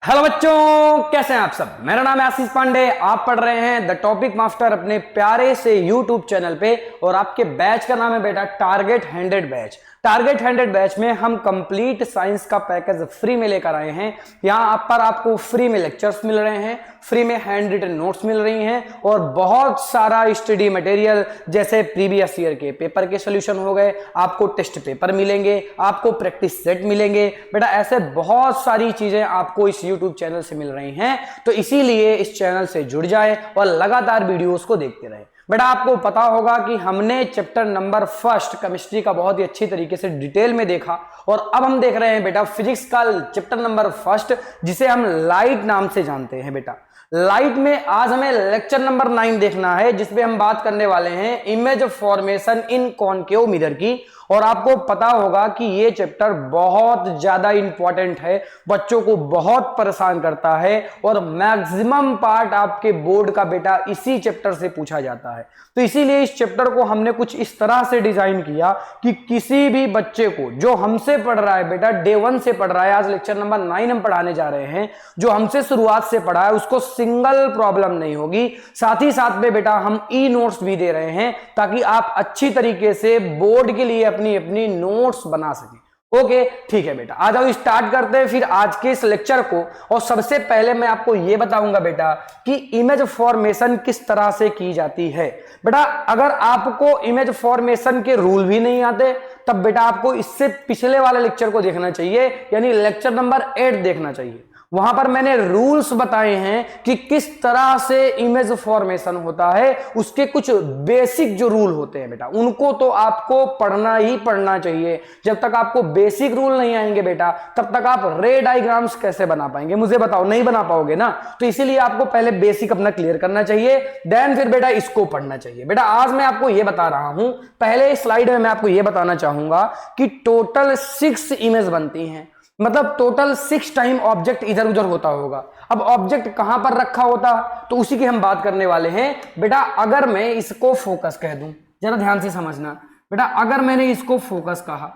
Hello बच्चों, कैसे हैं आप सब। मेरा नाम है आशीष पांडे। आप पढ़ रहे हैं द टॉपिक मास्टर अपने प्यारे से यूट्यूब चैनल पे और आपके बैच का नाम है बेटा टारगेट 100 बैच। टारगेट 100 बैच में हम कंप्लीट साइंस का पैकेज फ्री में लेकर आए हैं। यहाँ पर आपको फ्री में लेक्चर्स मिल रहे हैं, फ्री में हैंड रिटन नोट्स मिल रही हैं और बहुत सारा स्टडी मटेरियल जैसे प्रीवियस ईयर के पेपर के सॉल्यूशन हो गए, आपको टेस्ट पेपर मिलेंगे, आपको प्रैक्टिस सेट मिलेंगे। बेटा ऐसे बहुत सारी चीजें आपको इस यूट्यूब चैनल से मिल रही हैं, तो इसीलिए इस चैनल से जुड़ जाए और लगातार वीडियोस को देखते रहे। बेटा आपको पता होगा कि हमने चैप्टर नंबर फर्स्ट केमिस्ट्री का बहुत ही अच्छी तरीके से डिटेल में देखा और अब हम देख रहे हैं बेटा फिजिक्स का चैप्टर नंबर फर्स्ट, जिसे हम लाइट नाम से जानते हैं। बेटा लाइट में आज हमें लेक्चर नंबर 9 देखना है, जिसमें हम बात करने वाले हैं इमेज फॉर्मेशन इन कॉनकेव मिरर की। और आपको पता होगा कि ये चैप्टर बहुत ज्यादा इंपॉर्टेंट है, बच्चों को बहुत परेशान करता है और मैक्सिमम पार्ट आपके बोर्ड का बेटा इसी चैप्टर से पूछा जाता है। तो इसीलिए इस चैप्टर को हमने कुछ इस तरह से डिजाइन किया कि किसी भी बच्चे को जो हमसे पढ़ रहा है, बेटा डे 1 से पढ़ रहा है, आज लेक्चर नंबर 9 हम पढ़ाने जा रहे हैं, जो हमसे शुरुआत से पढ़ा है उसको सिंगल प्रॉब्लम नहीं होगी। साथ ही साथ में बेटा हम ई नोट्स भी दे रहे हैं ताकि आप अच्छी तरीके से बोर्ड के लिए अपनी अपनी नोट्स बना सकें। ओके ठीक है बेटा, आ जाओ स्टार्ट करते हैं फिर आज के इस लेक्चर को। और सबसे पहले मैं आपको यह बताऊंगा बेटा कि इमेज फॉर्मेशन किस तरह से की जाती है। बेटा अगर आपको इमेज फॉर्मेशन के रूल भी नहीं आते तब बेटा आपको इससे पिछले वाले लेक्चर को देखना चाहिए, यानी लेक्चर नंबर 8 देखना चाहिए। वहां पर मैंने रूल्स बताए हैं कि किस तरह से इमेज फॉर्मेशन होता है, उसके कुछ बेसिक जो रूल होते हैं बेटा उनको तो आपको पढ़ना ही पढ़ना चाहिए। जब तक आपको बेसिक रूल नहीं आएंगे बेटा तब तक आप रे डायग्राम्स कैसे बना पाएंगे, मुझे बताओ, नहीं बना पाओगे ना। तो इसीलिए आपको पहले बेसिक अपना क्लियर करना चाहिए, देन फिर बेटा इसको पढ़ना चाहिए। बेटा आज मैं आपको यह बता रहा हूं, पहले स्लाइड में मैं आपको यह बताना चाहूंगा कि टोटल 6 इमेज बनती हैं, मतलब टोटल 6 टाइम ऑब्जेक्ट इधर उधर होता होगा। अब ऑब्जेक्ट कहां पर रखा होता तो उसी की हम बात करने वाले हैं। बेटा अगर मैं इसको फोकस कह दूं, जरा ध्यान से समझना बेटा, अगर मैंने इसको फोकस कहा,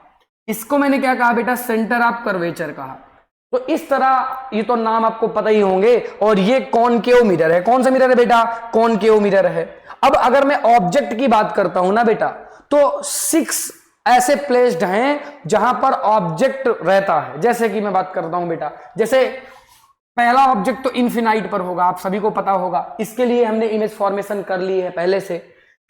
इसको मैंने क्या कहा बेटा, सेंटर ऑफ कर्वेचर कहा, तो इस तरह ये तो नाम आपको पता ही होंगे। और ये कॉनकेव मिरर है। कौन सा मिरर है बेटा, कॉनकेव मिरर है। अब अगर मैं ऑब्जेक्ट की बात करता हूं ना बेटा, तो 6 ऐसे प्लेस्ड हैं जहां पर ऑब्जेक्ट रहता है। जैसे कि मैं बात करता हूं बेटा, जैसे पहला ऑब्जेक्ट तो इनफिनाइट पर होगा, आप सभी को पता होगा, इसके लिए हमने इमेज फॉर्मेशन कर ली है पहले से।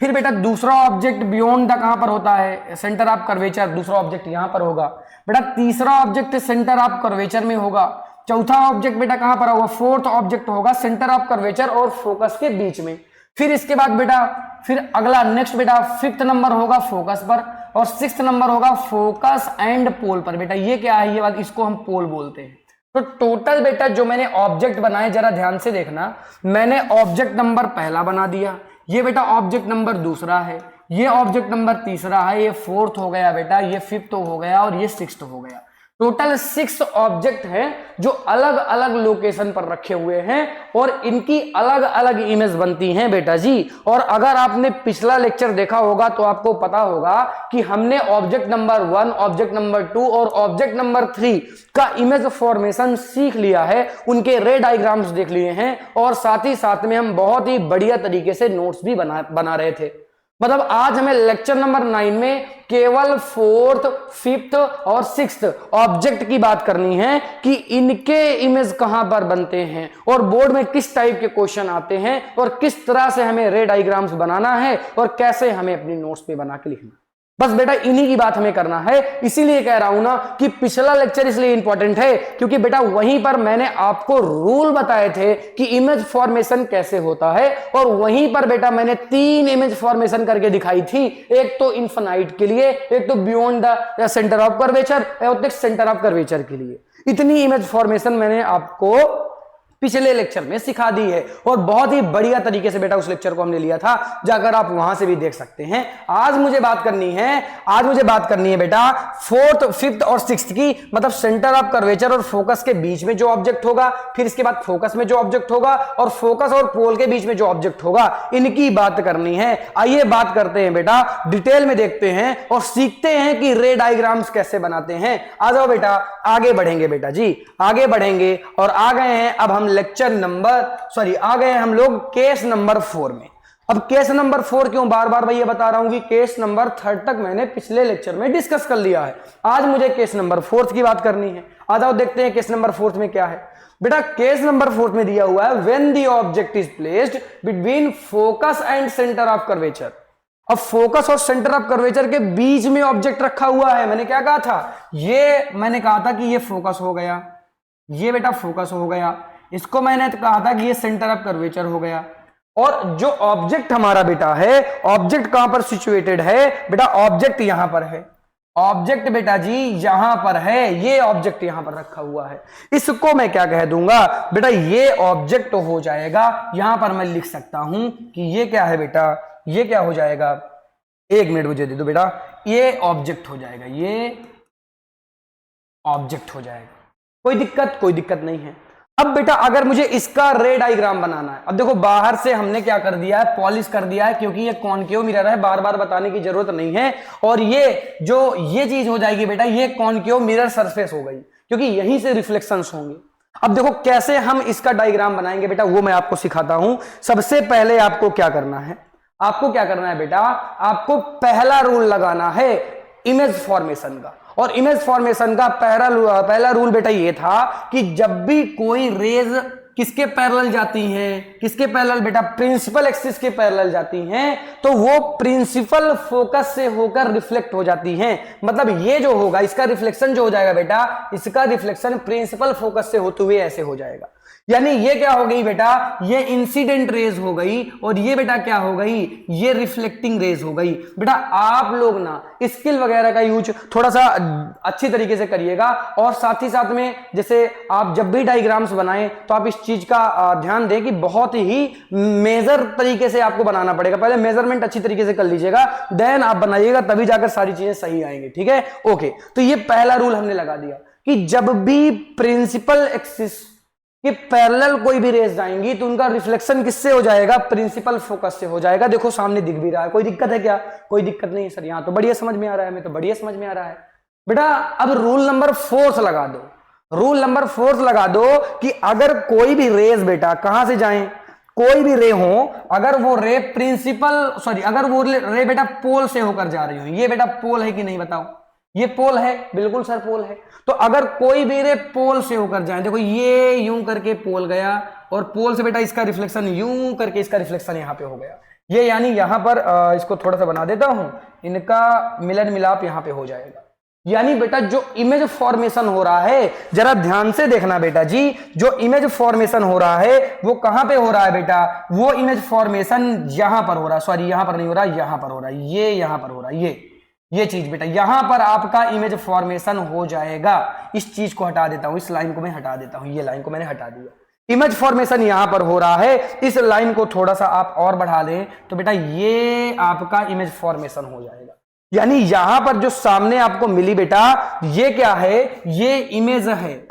फिर बेटा दूसरा ऑब्जेक्ट बियॉन्ड द कहां पर होता है, सेंटर ऑफ कर्वेचर, दूसरा ऑब्जेक्ट यहां पर होगा। बेटा तीसरा ऑब्जेक्ट सेंटर ऑफ कर्वेचर में होगा। चौथा ऑब्जेक्ट बेटा कहां पर होगा, फोर्थ ऑब्जेक्ट होगा सेंटर ऑफ कर्वेचर और फोकस के बीच में। फिर इसके बाद बेटा फिर अगला नेक्स्ट बेटा 5th नंबर होगा फोकस पर और 6th नंबर होगा फोकस एंड पोल पर। बेटा ये क्या है, ये बात, इसको हम पोल बोलते हैं। तो टोटल बेटा जो मैंने ऑब्जेक्ट बनाए, जरा ध्यान से देखना, मैंने ऑब्जेक्ट नंबर पहला बना दिया, ये बेटा ऑब्जेक्ट नंबर दूसरा है, ये ऑब्जेक्ट नंबर तीसरा है, ये 4th हो गया बेटा, ये 5th हो गया और ये 6th हो गया। टोटल 6 ऑब्जेक्ट हैं जो अलग अलग लोकेशन पर रखे हुए हैं और इनकी अलग अलग इमेज बनती हैं बेटा जी। और अगर आपने पिछला लेक्चर देखा होगा तो आपको पता होगा कि हमने ऑब्जेक्ट नंबर 1, ऑब्जेक्ट नंबर 2 और ऑब्जेक्ट नंबर 3 का इमेज फॉर्मेशन सीख लिया है, उनके रे डायग्राम्स देख लिए हैं और साथ ही साथ में हम बहुत ही बढ़िया तरीके से नोट्स भी बना रहे थे। मतलब आज हमें लेक्चर नंबर 9 में केवल 4th, 5th और 6th ऑब्जेक्ट की बात करनी है कि इनके इमेज कहां पर बनते हैं और बोर्ड में किस टाइप के क्वेश्चन आते हैं और किस तरह से हमें रे डायग्राम्स बनाना है और कैसे हमें अपनी नोट्स पे बना के लिखना। बस बेटा इन्हीं की बात हमें करना है। इसीलिए कह रहा हूं ना कि पिछला लेक्चर इसलिए इंपॉर्टेंट है क्योंकि बेटा वहीं पर मैंने आपको रूल बताए थे कि इमेज फॉर्मेशन कैसे होता है और वहीं पर बेटा मैंने 3 इमेज फॉर्मेशन करके दिखाई थी। एक तो इनफिनाइट के लिए, एक तो beyond the centre of curvature और सेंटर ऑफ कर्वेचर के लिए। इतनी इमेज फॉर्मेशन मैंने आपको पिछले लेक्चर में सिखा दी है और बहुत ही बढ़िया तरीके से बेटा उस लेक्चर को हमने लिया था, जाकर आप वहां से भी देख सकते हैं। आज मुझे बात करनी है बेटा फोर्थ, फिफ्थ और सिक्स्थ की, मतलब सेंटर ऑफ कर्वेचर और फोकस के बीच में जो ऑब्जेक्ट होगा, फिर इसके बाद फोकस में जो ऑब्जेक्ट होगा और फोकस और पोल के बीच में जो ऑब्जेक्ट होगा, इनकी बात करनी है। आइए बात करते हैं बेटा, डिटेल में देखते हैं और सीखते हैं कि रे डायग्राम्स कैसे बनाते हैं। आ जाओ बेटा, आगे बढ़ेंगे बेटा जी, आगे बढ़ेंगे और आ गए हैं अब हम आ गए हम लोग केस नंबर 4 में। अब केस नंबर 4 क्यों बार बार भैया बता रहा हूं कि केस नंबर 3 तक मैंने पिछले लेक्चर में डिस्कस कर लिया है। आज मुझे केस नंबर 4 की बात करनी है। आ जाओ देखते हैं केस नंबर 4 में क्या है। बेटा केस नंबर 4 में दिया हुआ है when the object is placed between focus and centre of curvature. अब फोकस और सेंटर ऑफ कर्वेचर के बीच में ऑब्जेक्ट रखा हुआ है। मैंने क्या कहा था, मैंने कहा था कि ये फोकस हो गया, ये बेटा फोकस हो गया, इसको मैंने कहा था कि ये सेंटर ऑफ कर्वेचर हो गया। और जो ऑब्जेक्ट हमारा बेटा है, ऑब्जेक्ट कहां पर सिचुएटेड है बेटा, ऑब्जेक्ट यहां पर है, ऑब्जेक्ट बेटा जी यहां पर है, ये ऑब्जेक्ट यहां पर रखा हुआ है। इसको मैं क्या कह दूंगा बेटा, ये ऑब्जेक्ट हो जाएगा। यहां पर मैं लिख सकता हूं कि ये क्या है बेटा, ये क्या हो जाएगा, एक मिनट मुझे दे दो बेटा, ये ऑब्जेक्ट हो जाएगा, ये ऑब्जेक्ट हो जाएगा। कोई दिक्कत नहीं है। अब बेटा अगर मुझे इसका रे डायग्राम बनाना है, अब देखो बाहर से हमने क्या कर दिया है, पॉलिश कर दिया है, क्योंकि ये कॉनकेव मिरर है, बार बार बताने की जरूरत नहीं है। और ये चीज हो जाएगी बेटा, ये कॉनकेव मिरर सरफेस हो गई, क्योंकि यहीं से रिफ्लेक्शंस होंगे। अब देखो कैसे हम इसका डायग्राम बनाएंगे बेटा, वो मैं आपको सिखाता हूं। सबसे पहले आपको क्या करना है, बेटा, आपको पहला रूल लगाना है इमेज फॉर्मेशन का। और इमेज फॉर्मेशन का पहला रूल बेटा ये था कि जब भी कोई रेज किसके पैरेलल जाती हैं, किसके पैरेलल बेटा, प्रिंसिपल एक्सिस के पैरेलल जाती हैं, तो वो प्रिंसिपल फोकस से होकर रिफ्लेक्ट हो जाती हैं। मतलब ये जो होगा, इसका रिफ्लेक्शन जो हो जाएगा बेटा, इसका रिफ्लेक्शन प्रिंसिपल फोकस से होते हुए ऐसे हो जाएगा। यानी ये क्या हो गई बेटा, ये इंसिडेंट रेज हो गई, और ये बेटा क्या हो गई, ये रिफ्लेक्टिंग रेज हो गई। बेटा आप लोग ना स्किल वगैरह का यूज थोड़ा सा अच्छी तरीके से करिएगा, और साथ ही साथ में जैसे आप जब भी डायग्राम्स बनाएं तो आप इस चीज का ध्यान दें कि बहुत ही मेजर तरीके से आपको बनाना पड़ेगा। पहले मेजरमेंट अच्छी तरीके से कर लीजिएगा, देन आप बनाइएगा, तभी जाकर सारी चीजें सही आएंगी। ठीक है, ओके। तो ये पहला रूल हमने लगा दिया कि जब भी प्रिंसिपल एक्सिस कि पैरेलल कोई भी रेज जाएंगी तो उनका रिफ्लेक्शन किससे हो जाएगा, प्रिंसिपल फोकस से हो जाएगा। देखो सामने दिख भी रहा है, कोई दिक्कत है क्या, कोई दिक्कत नहीं है सर, यहां तो बढ़िया समझ में आ रहा है, हमें तो बढ़िया समझ में आ रहा है। बेटा अब रूल नंबर 4 लगा दो, रूल नंबर 4 लगा दो कि अगर कोई भी रेज बेटा कहां से जाएं, कोई भी रे हो, अगर वो रे अगर वो रे बेटा पोल से होकर जा रही हो, ये बेटा पोल है कि नहीं बताओ, ये पोल है, बिल्कुल सर पोल है। तो अगर कोई भी रे पोल से होकर जाए, देखो ये यूं करके पोल गया, और पोल से बेटा इसका रिफ्लेक्शन यूं करके इसका रिफ्लेक्शन यहां पे हो गया, ये यानी यहां पर इसको थोड़ा सा बना देता हूं, इनका मिलन मिलाप यहां पे हो जाएगा। यानी बेटा जो इमेज फॉर्मेशन हो रहा है, जरा ध्यान से देखना बेटा जी, जो इमेज फॉर्मेशन हो रहा है वो कहां पे हो रहा है बेटा, वो इमेज फॉर्मेशन यहां पर हो रहा है, सॉरी यहां पर नहीं हो रहा, यहां पर हो रहा है, ये यहां पर हो रहा है, ये चीज बेटा यहां पर आपका इमेज फॉर्मेशन हो जाएगा। इस चीज को हटा देता हूं, इस लाइन को मैं हटा देता हूं, ये लाइन को मैंने हटा दिया, इमेज फॉर्मेशन यहां पर हो रहा है। इस लाइन को थोड़ा सा आप और बढ़ा दें तो बेटा ये आपका इमेज फॉर्मेशन हो जाएगा। यानी यहां पर जो सामने आपको मिली बेटा, ये क्या है, ये इमेज है,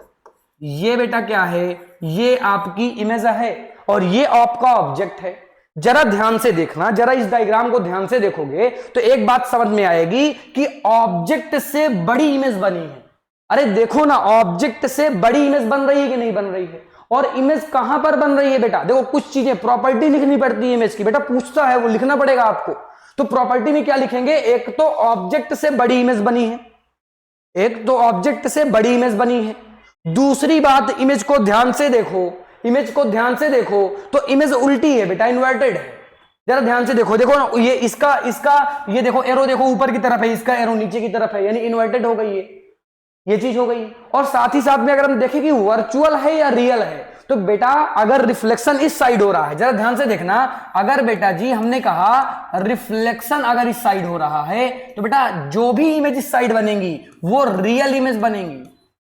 ये बेटा क्या है, ये आपकी इमेज है, और ये आपका ऑब्जेक्ट है। जरा ध्यान से देखना, जरा इस डायग्राम को ध्यान से देखोगे तो एक बात समझ में आएगी कि ऑब्जेक्ट से बड़ी इमेज बनी है। अरे देखो ना, ऑब्जेक्ट से बड़ी इमेज बन रही है कि नहीं बन रही है, और इमेज कहां पर बन रही है बेटा, देखो कुछ चीजें प्रॉपर्टी लिखनी पड़ती है इमेज की, बेटा पूछता है वो लिखना पड़ेगा आपको। तो प्रॉपर्टी में क्या लिखेंगे, एक तो ऑब्जेक्ट से बड़ी इमेज बनी है, एक तो ऑब्जेक्ट से बड़ी इमेज बनी है। दूसरी बात, इमेज को ध्यान से देखो, इमेज को ध्यान से देखो तो इमेज उल्टी है बेटा, इन्वर्टेड है। जरा ध्यान से देखो, देखो ना ये इसका ये देखो एरो देखो ऊपर की तरफ है, इसका एरो नीचे की तरफ है, यानी इन्वर्टेड हो गई है, ये चीज हो गई। और साथ ही साथ में अगर हम देखें कि वर्चुअल है या रियल है, तो बेटा अगर रिफ्लेक्शन इस साइड हो रहा है, जरा ध्यान से देखना, अगर बेटा जी हमने कहा रिफ्लेक्शन अगर इस साइड हो रहा है तो बेटा जो भी इमेज इस साइड बनेंगी वो रियल इमेज बनेंगी।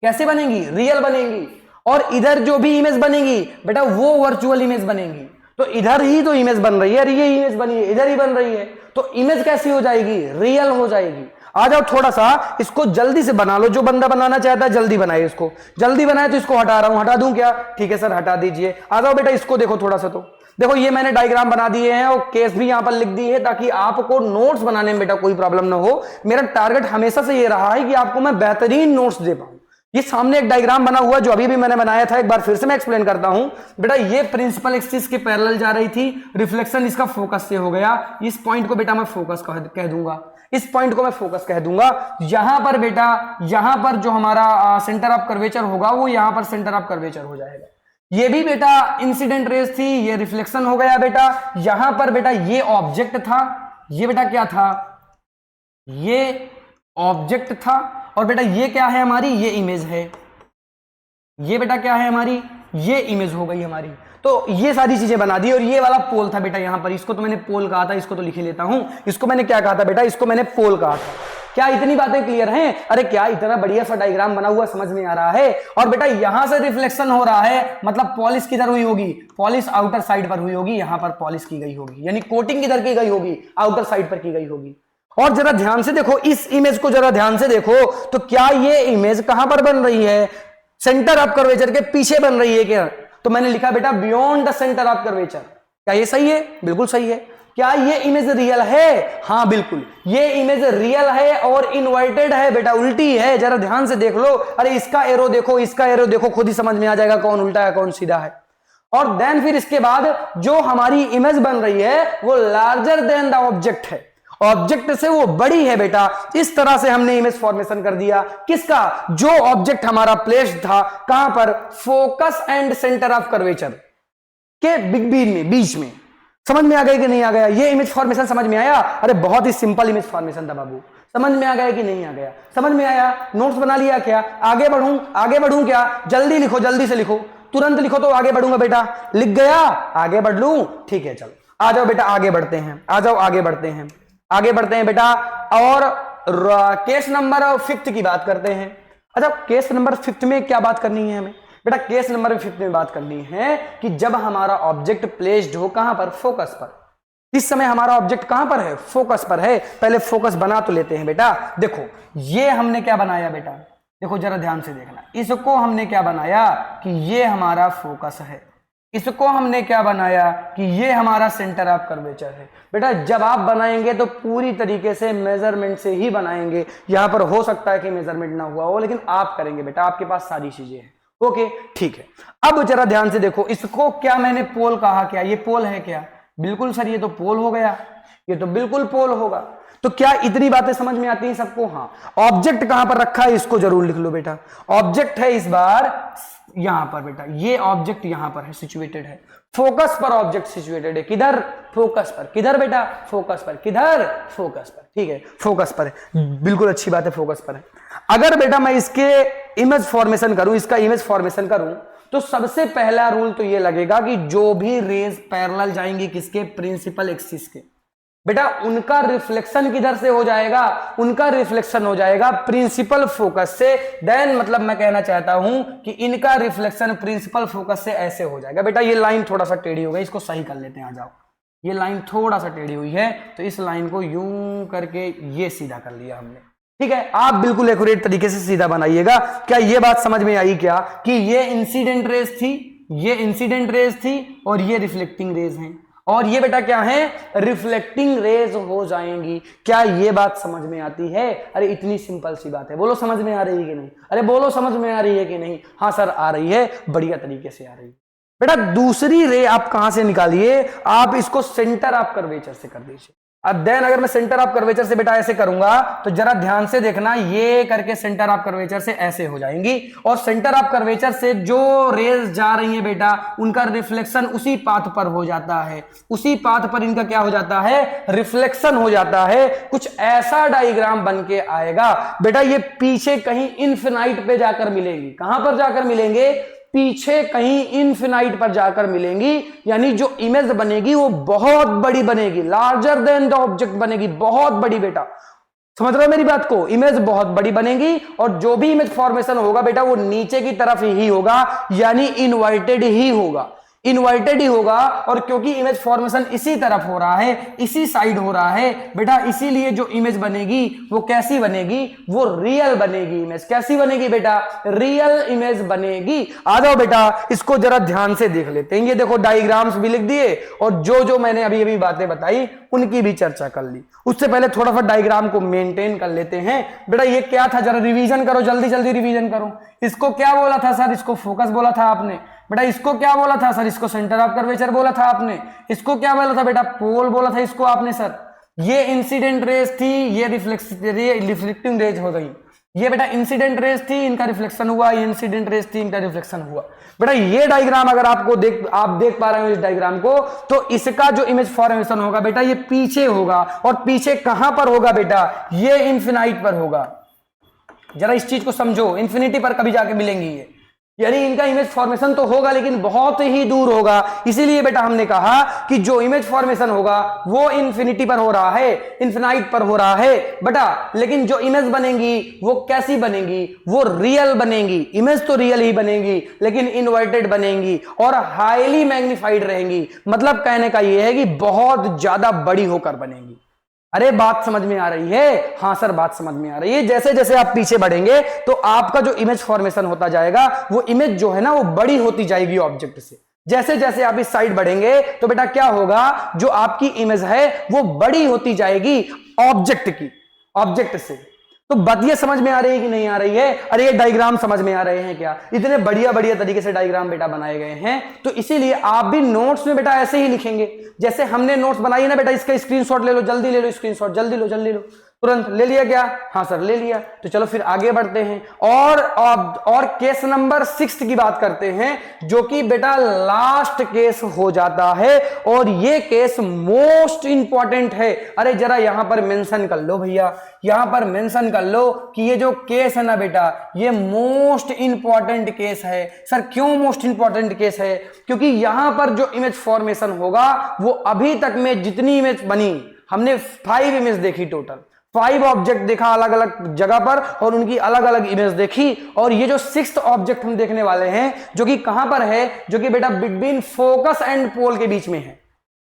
कैसे बनेंगी, रियल बनेंगी। और इधर जो भी इमेज बनेगी बेटा वो वर्चुअल इमेज बनेगी। तो इधर ही तो इमेज बन रही है, ये इमेज बनी है, इधर ही बन रही है, तो इमेज कैसी हो जाएगी, रियल हो जाएगी। आ जाओ थोड़ा सा इसको जल्दी से बना लो, जो बंदा बनाना चाहता है जल्दी बनाए, इसको जल्दी बनाए। तो इसको हटा रहा हूं, हटा दूं क्या, ठीक है सर हटा दीजिए। आ जाओ बेटा इसको देखो थोड़ा सा, तो देखो ये मैंने डायग्राम बना दिए हैं और केस भी यहां पर लिख दी है ताकि आपको नोट्स बनाने में बेटा कोई प्रॉब्लम ना हो। मेरा टारगेट हमेशा से ये रहा है कि आपको मैं बेहतरीन नोट्स दे पाऊं। ये सामने एक डायग्राम बना हुआ जो अभी भी मैंने बनाया था, एक बार फिर से मैं एक्सप्लेन करता हूं बेटा। ये प्रिंसिपल एक्सिस के पैरेलल जा रही थी, रिफ्लेक्शन इसका फोकस से हो गया। इस पॉइंट को बेटा मैं फोकस कह दूंगा, इस पॉइंट को मैं फोकस कह दूंगा। यहां पर बेटा, यहां पर जो हमारा सेंटर ऑफ कर्वेचर होगा वो यहां पर सेंटर ऑफ कर्वेचर हो जाएगा। ये भी बेटा इंसिडेंट रेज थी, ये रिफ्लेक्शन हो गया बेटा। यहां पर बेटा ये ऑब्जेक्ट था, ये बेटा क्या था, ये ऑब्जेक्ट था, और बेटा ये क्या है हमारी, ये इमेज है। ये बेटा क्या है हमारी, ये इमेज हो गई हमारी। तो ये सारी चीजें बना दी। और ये वाला पोल था बेटा यहां पर, इसको तो मैंने पोल कहा था, इसको तो लिख लेता हूं। इसको मैंने क्या कहा था बेटा, इसको मैंने पोल कहा था। क्या इतनी बातें क्लियर हैं? अरे क्या इतना बढ़िया सा डायग्राम बना हुआ समझ में आ रहा है। और बेटा यहां से रिफ्लेक्शन हो रहा है, मतलब पॉलिश किधर हुई होगी, पॉलिश आउटर साइड पर हुई होगी, यहां पर पॉलिश की गई होगी, यानी कोटिंग किधर की गई होगी, आउटर साइड पर की गई होगी। और जरा ध्यान से देखो इस इमेज को, जरा ध्यान से देखो तो क्या ये इमेज कहां पर बन रही है, सेंटर ऑफ कर्वेचर के पीछे बन रही है क्या? तो मैंने लिखा बेटा beyond the centre of curvature. क्या ये सही है? बिल्कुल सही है। क्या ये इमेज रियल है? हाँ बिल्कुल, ये इमेज रियल है और इन्वर्टेड है बेटा, उल्टी है। जरा ध्यान से देख लो, अरे इसका एरो देखो, इसका एरो देखो, खुद ही समझ में आ जाएगा कौन उल्टा है कौन सीधा है। और देन फिर इसके बाद जो हमारी इमेज बन रही है वो लार्जर देन द ऑब्जेक्ट है, ऑब्जेक्ट से वो बड़ी है बेटा। इस तरह से हमने इमेज फॉर्मेशन कर दिया। किसका? जो ऑब्जेक्ट हमारा प्लेस्ड था कहां पर, focus and centre of curvature के बीच में। समझ में आ गया कि नहीं आ गया? ये इमेज फॉर्मेशन समझ में आया? अरे बहुत ही सिंपल इमेज फॉर्मेशन था बाबू। समझ में आ गया कि नहीं आ गया? समझ में आया? नोट्स बना लिया क्या? आगे बढ़ूं क्या? जल्दी लिखो, जल्दी से लिखो, तुरंत लिखो तो आगे बढ़ूंगा बेटा। लिख गया? आगे बढ़ लूं? ठीक है चलो आ जाओ बेटा आगे बढ़ते हैं, आ जाओ आगे बढ़ते हैं, आगे बढ़ते हैं बेटा। और केस नंबर 5 की बात करते हैं। अच्छा केस नंबर 5 में क्या बात करनी है हमें बेटा? केस नंबर 5 में बात करनी है कि जब हमारा ऑब्जेक्ट प्लेस्ड हो कहां पर, फोकस पर। इस समय हमारा ऑब्जेक्ट कहां पर है, फोकस पर है। पहले फोकस बना तो लेते हैं बेटा। देखो ये हमने क्या बनाया बेटा, देखो जरा ध्यान से देखना, इसको हमने क्या बनाया कि ये हमारा फोकस है, इसको हमने क्या बनाया कि ये हमारा सेंटर ऑफ कर्वेचर है। बेटा जब आप बनाएंगे तो पूरी तरीके से मेजरमेंट से ही बनाएंगे। यहां पर हो सकता है कि मेजरमेंट ना हुआ हो, लेकिन आप करेंगे बेटा, आपके पास सारी चीजें हैं। ओके ठीक है। अब जरा ध्यान से देखो, इसको क्या मैंने पोल कहा, क्या ये पोल है क्या? बिल्कुल सर ये तो पोल हो गया, ये तो बिल्कुल पोल होगा। तो क्या इतनी बातें समझ में आती हैं सबको? हाँ। ऑब्जेक्ट कहां पर रखा है इसको जरूर लिख लो बेटा। ऑब्जेक्ट है इस बार यहां पर बेटा, ये ऑब्जेक्ट यहां पर है, सिचुएटेड है। फोकस पर ऑब्जेक्ट सिचुएटेड है, किधर? फोकस पर। किधर बेटा? फोकस पर। किधर? फोकस पर। ठीक है फोकस पर है, बिल्कुल अच्छी बात है, फोकस पर है। अगर बेटा मैं इसके इमेज फॉर्मेशन करूं, इसका इमेज फॉर्मेशन करूं, तो सबसे पहला रूल तो ये लगेगा कि जो भी रेज पैरेलल जाएंगी किसके, प्रिंसिपल एक्सिस के, बेटा उनका रिफ्लेक्शन किधर से हो जाएगा, उनका रिफ्लेक्शन हो जाएगा प्रिंसिपल फोकस से। देन मतलब मैं कहना चाहता हूं कि इनका रिफ्लेक्शन प्रिंसिपल फोकस से ऐसे हो जाएगा। बेटा ये लाइन थोड़ा सा टेढ़ी हो गई, इसको सही कर लेते हैं। आ जाओ, ये लाइन थोड़ा सा टेढ़ी हुई है तो इस लाइन को यूं करके ये सीधा कर लिया हमने। ठीक है, आप बिल्कुल एक्यूरेट तरीके से सीधा बनाइएगा। क्या ये बात समझ में आई क्या कि ये इंसिडेंट रेज थी, ये इंसिडेंट रेज थी और ये रिफ्लेक्टिंग रेज हैं, और ये बेटा क्या है, रिफ्लेक्टिंग रेज हो जाएंगी। क्या ये बात समझ में आती है? अरे इतनी सिंपल सी बात है, बोलो समझ में आ रही है कि नहीं? अरे बोलो समझ में आ रही है कि नहीं? हाँ सर आ रही है, बढ़िया तरीके से आ रही है। बेटा दूसरी रे आप कहां से निकालिए, आप इसको सेंटर ऑफ कर्वेचर से कर दीजिए। अब देन अगर मैं सेंटर ऑफ कर्वेचर से बेटा ऐसे करूंगा तो जरा ध्यान से देखना, ये करके सेंटर ऑफ कर्वेचर से ऐसे हो जाएंगी, और सेंटर ऑफ कर्वेचर से जो रेज जा रही है बेटा उनका रिफ्लेक्शन उसी पाथ पर हो जाता है, उसी पाथ पर इनका क्या हो जाता है, रिफ्लेक्शन हो जाता है। कुछ ऐसा डायग्राम बन के आएगा बेटा, ये पीछे कहीं इनफिनाइट पे जाकर मिलेंगी। कहां पर जाकर मिलेंगे? पीछे कहीं इनफिनाइट पर जाकर मिलेंगी, यानी जो इमेज बनेगी वो बहुत बड़ी बनेगी, लार्जर देन द ऑब्जेक्ट बनेगी, बहुत बड़ी बेटा। समझ रहे हो मेरी बात को? इमेज बहुत बड़ी बनेगी और जो भी इमेज फॉर्मेशन होगा बेटा वो नीचे की तरफ ही होगा, यानी इनवर्टेड ही होगा, इनवर्टेड ही होगा। और क्योंकि इमेज फॉर्मेशन इसी तरफ हो रहा है, इसी साइड हो रहा है बेटा, इसीलिए जो इमेज बनेगी वो कैसी बनेगी? वो रियल बनेगी। इमेज कैसी बनेगी बेटा? रियल इमेज बनेगी। आ जाओ बेटा, इसको जरा ध्यान से देख लेते हैं। ये देखो डायग्राम्स भी लिख दिए और जो जो मैंने अभी अभी बातें बताई उनकी भी चर्चा कर ली। उससे पहले थोड़ा सा डायग्राम को मेंटेन कर लेते हैं। बेटा ये क्या था, जरा रिवीजन करो, जल्दी जल्दी रिवीजन करो। इसको क्या बोला था सर? इसको फोकस बोला था आपने। बेटा इसको क्या बोला था सर? इसको सेंटर ऑफ कर्वेचर बोला था आपने। इसको क्या बोला था बेटा? पोल बोला था इसको आपने सर। ये इंसिडेंट रेज थी, ये रिफ्लेक्टिंग रेज हो गई। ये बेटा इंसिडेंट रेज थी, इनका रिफ्लेक्शन हुआ, ये इंसिडेंट रेज थी, इनका रिफ्लेक्शन हुआ। बेटा ये डायग्राम अगर आप देख पा रहे हो इस डायग्राम को, तो इसका जो इमेज फॉर्मेशन होगा बेटा ये पीछे होगा। और पीछे कहां पर होगा बेटा? ये इंफिनाइट पर होगा। जरा इस चीज को समझो, इंफिनिटी पर कभी जाके मिलेंगी ये, यानी इनका इमेज फॉर्मेशन तो होगा लेकिन बहुत ही दूर होगा। इसीलिए बेटा हमने कहा कि जो इमेज फॉर्मेशन होगा वो इंफिनिटी पर हो रहा है, इंफिनाइट पर हो रहा है बेटा। लेकिन जो इमेज बनेंगी वो कैसी बनेंगी? वो रियल बनेंगी। इमेज तो रियल ही बनेगी लेकिन इन्वर्टेड बनेंगी और हाईली मैग्नीफाइड रहेंगी। मतलब कहने का ये है कि बहुत ज्यादा बड़ी होकर बनेंगी। अरे बात समझ में आ रही है? हाँ सर बात समझ में आ रही है। जैसे जैसे आप पीछे बढ़ेंगे तो आपका जो इमेज फॉर्मेशन होता जाएगा वो इमेज जो है ना वो बड़ी होती जाएगी ऑब्जेक्ट से। जैसे जैसे आप इस साइड बढ़ेंगे तो बेटा क्या होगा? जो आपकी इमेज है वो बड़ी होती जाएगी ऑब्जेक्ट से। तो बात ये समझ में आ रही है कि नहीं आ रही है? अरे ये डायग्राम समझ में आ रहे हैं क्या? इतने बढ़िया बढ़िया तरीके से डायग्राम बेटा बनाए गए हैं। तो इसीलिए आप भी नोट्स में बेटा ऐसे ही लिखेंगे जैसे हमने नोट्स बनाई है ना बेटा। इसका स्क्रीनशॉट ले लो, जल्दी ले लो स्क्रीनशॉट, जल्दी लो। तुरंत ले लिया क्या? हाँ सर ले लिया। तो चलो फिर आगे बढ़ते हैं और केस नंबर 6 की बात करते हैं, जो कि बेटा लास्ट केस हो जाता है और ये केस मोस्ट इंपॉर्टेंट है। अरे जरा यहां पर मेंशन कर लो भैया, यहां पर मेंशन कर लो कि ये जो केस है ना बेटा ये मोस्ट इंपॉर्टेंट केस है। सर क्यों मोस्ट इंपॉर्टेंट केस है? क्योंकि यहां पर जो इमेज फॉर्मेशन होगा वो अभी तक में जितनी इमेज बनी, हमने 5 इमेज देखी, टोटल 5 ऑब्जेक्ट देखा अलग अलग जगह पर और उनकी अलग अलग इमेज देखी। और ये जो 6th ऑब्जेक्ट हम देखने वाले हैं जो कि कहां पर है? जो कि बेटा बिटवीन फोकस एंड पोल के बीच में है।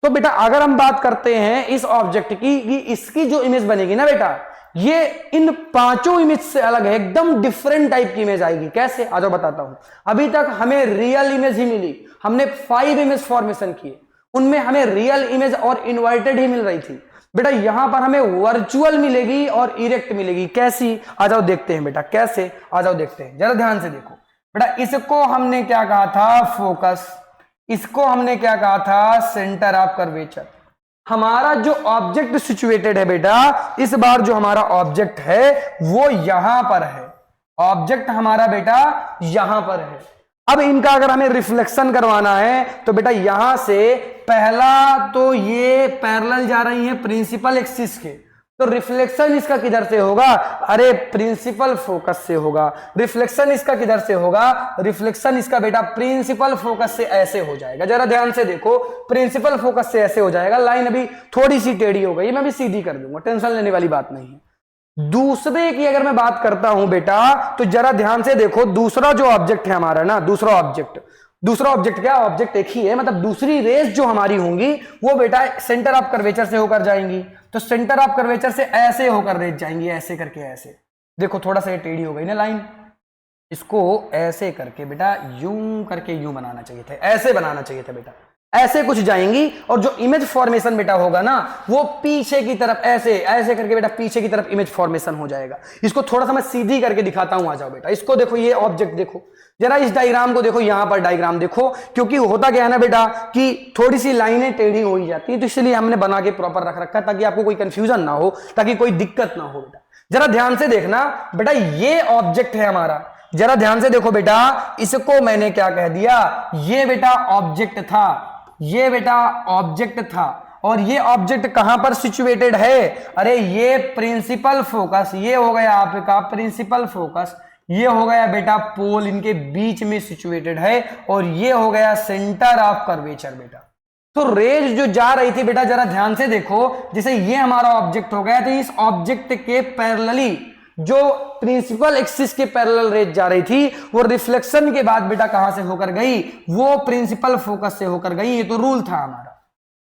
तो बेटा अगर हम बात करते हैं इस ऑब्जेक्ट की कि इसकी जो इमेज बनेगी ना बेटा ये इन 5 इमेज से अलग है, एकदम डिफरेंट टाइप की इमेज आएगी। कैसे? आ जाओ बताता हूं। अभी तक हमें रियल इमेज ही मिली, हमने 5 इमेज फॉर्मेशन किए, उनमें हमें रियल इमेज और इन्वर्टेड ही मिल रही थी। बेटा यहां पर हमें वर्चुअल मिलेगी और इरेक्ट मिलेगी। कैसी? आ जाओ देखते हैं बेटा कैसे। आ जाओ देखते हैं, जरा ध्यान से देखो बेटा। इसको हमने क्या कहा था? फोकस। इसको हमने क्या कहा था? Centre of curvature. हमारा जो ऑब्जेक्ट सिचुएटेड है बेटा, इस बार जो हमारा ऑब्जेक्ट है वो यहां पर है। ऑब्जेक्ट हमारा बेटा यहां पर है। अब इनका अगर हमें रिफ्लेक्शन करवाना है तो बेटा यहां से पहला तो ये पैरेलल जा रही है प्रिंसिपल एक्सिस के, तो रिफ्लेक्शन इसका किधर से होगा? अरे प्रिंसिपल फोकस से होगा। रिफ्लेक्शन इसका किधर से होगा? रिफ्लेक्शन इसका बेटा प्रिंसिपल फोकस से ऐसे हो जाएगा। जरा ध्यान से देखो, प्रिंसिपल फोकस से ऐसे हो जाएगा। लाइन अभी थोड़ी सी टेढ़ी हो गई, मैं भी सीधी कर दूंगा, टेंशन लेने वाली बात नहीं है। दूसरे की अगर मैं बात करता हूं बेटा तो जरा ध्यान से देखो, दूसरा जो ऑब्जेक्ट है हमारा ना, दूसरा ऑब्जेक्ट क्या? ऑब्जेक्ट एक ही है, मतलब दूसरी रेस जो हमारी होंगी वो बेटा सेंटर ऑफ कर्वेचर से होकर जाएंगी। तो सेंटर ऑफ कर्वेचर से ऐसे होकर रेस जाएंगी, ऐसे करके ऐसे। देखो थोड़ा सा ये टेढ़ी हो गई ना लाइन, इसको ऐसे करके बेटा यूं करके यूं बनाना चाहिए था, ऐसे बनाना चाहिए था बेटा। ऐसे कुछ जाएंगी और जो इमेज फॉर्मेशन बेटा होगा ना वो पीछे की तरफ ऐसे ऐसे करके बेटा पीछे की तरफ इमेज फॉर्मेशन हो जाएगा। इसको थोड़ा सा मैं सीधी करके दिखाता हूं, आ जाओ बेटा। इसको देखो, ये ऑब्जेक्ट देखो, जरा इस डायग्राम को देखो, यहां पर डायग्राम देखो। क्योंकि होता क्या है ना बेटा कि थोड़ी सी लाइनें टेढ़ी हो ही जाती है, तो इसलिए हमने बना के प्रॉपर रख रखा है ताकि आपको कोई कंफ्यूजन ना हो, ताकि कोई दिक्कत ना हो बेटा। जरा ध्यान से देखना बेटा, ये ऑब्जेक्ट है हमारा। जरा ध्यान से देखो बेटा, इसको मैंने क्या कह दिया? ये बेटा ऑब्जेक्ट था, ये बेटा ऑब्जेक्ट था। और ये ऑब्जेक्ट कहां पर सिचुएटेड है? अरे ये प्रिंसिपल फोकस, ये हो गया आपका प्रिंसिपल फोकस, ये हो गया बेटा पोल, इनके बीच में सिचुएटेड है। और ये हो गया सेंटर ऑफ कर्वेचर बेटा। तो रेज जो जा रही थी बेटा जरा ध्यान से देखो, जैसे ये हमारा ऑब्जेक्ट हो गया, तो इस ऑब्जेक्ट के पैरेलली जो प्रिंसिपल एक्सिस के पैरेलल रेज जा रही थी वो रिफ्लेक्शन के बाद बेटा कहां से होकर गई, वो प्रिंसिपल फोकस से होकर गई। ये तो रूल था हमारा।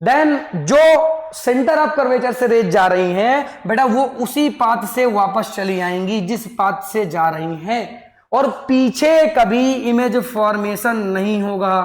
देन जो सेंटर ऑफ कर्वेचर से रेज जा रही हैं बेटा वो उसी पाथ से वापस चली आएंगी जिस पाथ से जा रही हैं, और पीछे कभी इमेज फॉर्मेशन नहीं होगा,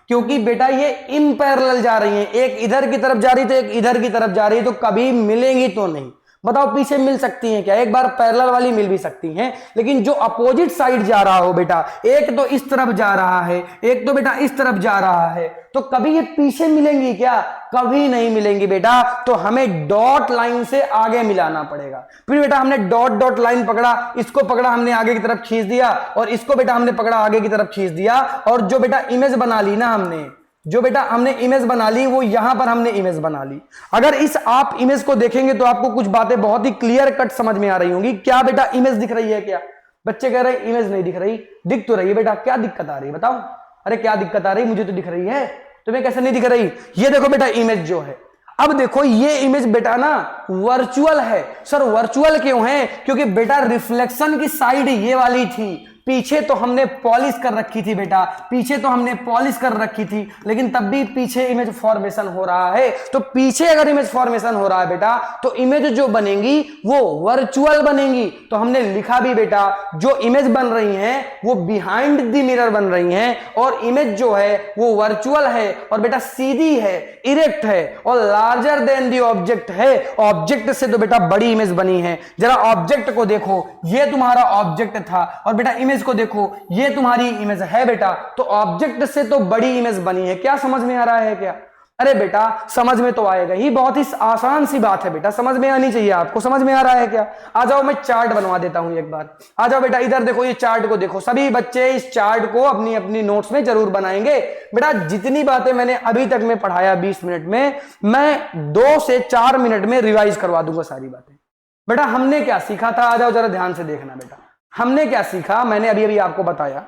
क्योंकि बेटा ये इम्पैरेलल जा रही है, एक इधर की तरफ जा रही तो एक इधर की तरफ जा रही, तो कभी मिलेंगी तो नहीं। बताओ पीछे मिल सकती हैं क्या? एक बार पैरेलल वाली मिल भी सकती हैं, लेकिन जो अपोजिट साइड जा रहा हो बेटा, एक तो इस तरफ जा रहा है, एक तो बेटा इस तरफ जा रहा है, तो कभी ये पीछे मिलेंगी क्या? कभी नहीं मिलेंगी बेटा। तो हमें डॉट लाइन से आगे मिलाना पड़ेगा। फिर बेटा हमने डॉट डॉट लाइन पकड़ा, इसको पकड़ा हमने आगे की तरफ खींच दिया, और इसको बेटा हमने पकड़ा आगे की तरफ खींच दिया, और जो बेटा इमेज बना ली ना हमने, जो बेटा हमने इमेज बना ली वो यहां पर हमने इमेज बना ली। अगर इस आप इमेज को देखेंगे तो आपको कुछ बातें बहुत ही क्लियर कट समझ में आ रही होंगी। क्या बेटा इमेज दिख रही है क्या? बच्चे कह रहे हैं इमेज नहीं दिख रही। दिख तो रही है बेटा, क्या दिक्कत आ रही है बताओ? अरे क्या दिक्कत आ रही? मुझे तो दिख रही है, तुम्हें कैसे नहीं दिख रही? ये देखो बेटा इमेज जो है, अब देखो ये इमेज बेटा ना वर्चुअल है। सर वर्चुअल क्यों है? क्योंकि बेटा रिफ्लेक्शन की साइड ये वाली थी, पीछे तो हमने पॉलिश कर रखी थी बेटा, पीछे तो हमने पॉलिश कर रखी थी, लेकिन तब भी पीछे इमेज फॉर्मेशन हो रहा है। तो पीछे अगर इमेज फॉर्मेशन हो रहा है बेटा, तो इमेज जो बनेंगी वो वर्चुअल बनेंगी। तो हमने लिखा भी बेटा जो इमेज बन रही हैं वो बिहाइंड द मिरर बन रही हैं, और इमेज जो है वो वर्चुअल है, और बेटा सीधी है, इरेक्ट है, और लार्जर देन द ऑब्जेक्ट है। ऑब्जेक्ट से तो बेटा बड़ी इमेज बनी है। जरा ऑब्जेक्ट को देखो, ये तुम्हारा ऑब्जेक्ट था, और बेटा इमेज को देखो, ये तुम्हारी इमेज है बेटा, तो ऑब्जेक्ट से तो बड़ी इमेज बनी है। क्या समझ में आ रहा है क्या? अरे बेटा समझ में तो आएगा ही, बहुत ही आसान सी बात है बेटा, समझ में आनी चाहिए आपको। समझ में आ रहा है क्या? आ जाओ मैं चार्ट बनवा देता हूं एक बार। आ जाओ बेटा इधर देखो, ये चार्ट को देखो। सभी बच्चे इस चार्ट को अपनी अपनी नोट्स में जरूर बनाएंगे। बेटा जितनी बातें मैंने अभी तक में पढ़ाया 20 मिनट में, मैं 2 से 4 मिनट में रिवाइज करवा दूंगा सारी बातें। बेटा हमने क्या सीखा था? आ जाओ जरा ध्यान से देखना बेटा, हमने क्या सीखा? मैंने अभी अभी आपको बताया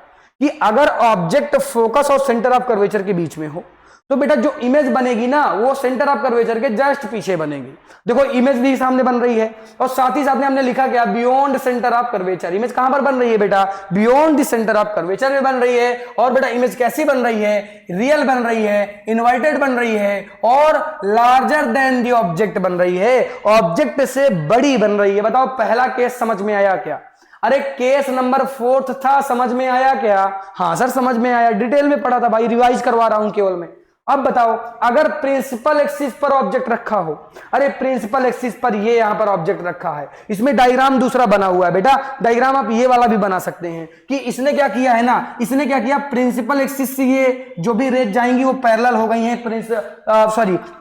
कि अगर ऑब्जेक्ट फोकस और सेंटर ऑफ कर्वेचर के बीच में हो तो बेटा जो इमेज बनेगी ना वो सेंटर ऑफ कर्वेचर के जस्ट पीछे बनेगी। देखो इमेज भी सामने बन रही है, और साथ ही साथ में हमने लिखा क्या? Beyond centre of curvature. Image कहां पर बन रही है बेटा? Beyond the centre of curvature में बन रही है। और बेटा इमेज कैसी बन रही है? रियल बन रही है, इन्वर्टेड बन रही है, और लार्जर देन द ऑब्जेक्ट बन रही है, ऑब्जेक्ट से बड़ी बन रही है। बताओ पहला केस समझ में आया क्या? अरे केस नंबर 4 था, समझ में आया क्या? हाँ सर समझ में आया, डिटेल में पढ़ा था भाई, रिवाइज करवा रहा हूं केवल मैं। अब बताओ अगर प्रिंसिपल एक्सिस पर ऑब्जेक्ट रखा हो, अरे प्रिंसिपल एक्सिस पर ये यहां पर ऑब्जेक्ट रखा है, इसमें डायग्राम दूसरा बना हुआ है बेटा, डायग्राम आप ये वाला भी बना सकते हैं कि इसने क्या किया है ना, इसने क्या किया, प्रिंसिपल एक्सिस से ये जो भी रेज जाएंगी वो पैरेलल हो गई हैं,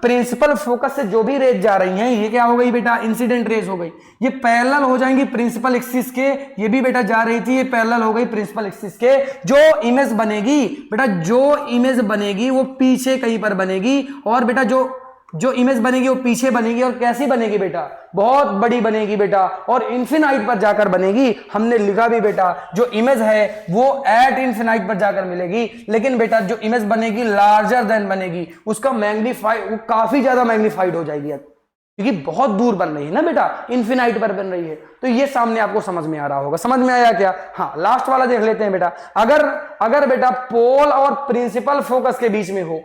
प्रिंसिपल फोकस से जो भी रेज जा रही हैं ये क्या हो गई बेटा, इंसिडेंट रेज हो गई, ये पैरेलल हो जाएंगी प्रिंसिपल एक्सिस के, ये भी बेटा जा रही थी, ये पैरेलल हो गई प्रिंसिपल एक्सिस के। जो इमेज बनेगी बेटा, जो इमेज बनेगी वो पीछे कहीं पर बनेगी, और बेटा जो इमेज बनेगी वो पीछे बनेगी, और कैसी बनेगी बेटा, बहुत बड़ी बनेगी बेटा, और इन्फिनाइट पर जाकर बनेगी। हमने लिखा भी बेटा जो इमेज है वो एट इन्फिनाइट पर जाकर मिलेगी, लेकिन बेटा जो इमेज बनेगी लार्जर देन बनेगी, उसका मैग्नीफाइड, वो काफी ज्यादा मैग्नीफाइड हो जाएगी क्योंकि बहुत दूर बन रही है ना बेटा, इन्फिनाइट पर बन रही है। तो ये सामने आपको समझ में आ रहा होगा, समझ में आया क्या? हाँ लास्ट वाला देख लेते हैं बेटा। अगर बेटा पोल और प्रिंसिपल फोकस के बीच में हो,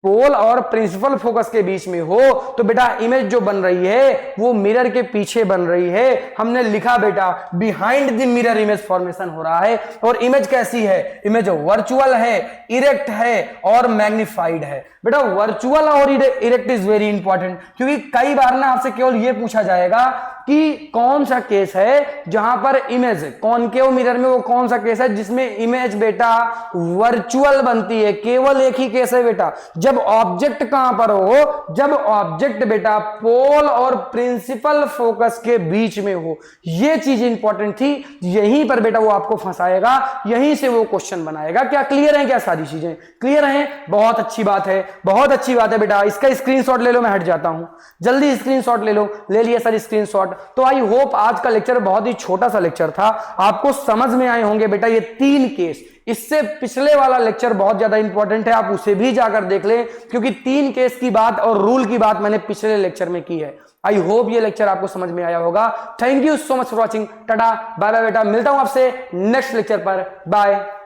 पोल और प्रिंसिपल फोकस के बीच में हो, तो बेटा इमेज जो बन रही है वो मिरर के पीछे बन रही है। हमने लिखा बेटा behind the mirror image formation हो रहा है, और इमेज कैसी है, इमेज वर्चुअल है, इरेक्ट है और मैग्नीफाइड है। बेटा वर्चुअल और इरेक्ट इज वेरी इंपॉर्टेंट, क्योंकि कई बार ना आपसे केवल ये पूछा जाएगा कि कौन सा केस है जहां पर इमेज कॉनकेव मिरर में, वो कौन सा केस है जिसमें इमेज बेटा वर्चुअल बनती है। केवल एक ही केस है बेटा, जब ऑब्जेक्ट कहां पर हो, जब ऑब्जेक्ट बेटा पोल और प्रिंसिपल फोकस के बीच में हो। ये चीज इंपॉर्टेंट थी, यहीं पर बेटा वो आपको फंसाएगा, यहीं से वो क्वेश्चन बनाएगा। क्या क्लियर है? क्या सारी चीजें क्लियर हैं? बहुत अच्छी बात है, बहुत अच्छी बात है बेटा। इसका स्क्रीनशॉट ले लो, मैं हट जाता हूं, जल्दी स्क्रीनशॉट ले लो। ले लिया सर स्क्रीनशॉट। तो आई होप आज का लेक्चर बहुत ही छोटा सा लेक्चर था, आपको समझ में आए होंगे बेटा ये 3 केस, इससे पिछले वाला लेक्चर बहुत ज्यादा इंपॉर्टेंट है, आप उसे भी जाकर देख लें, क्योंकि 3 केस की बात और रूल की बात मैंने पिछले लेक्चर में की है। आई होप ये लेक्चर आपको समझ में आया होगा। Thank you so much for watching. Tata bye bye बेटा, मिलता हूं आपसे नेक्स्ट लेक्चर पर। बाय।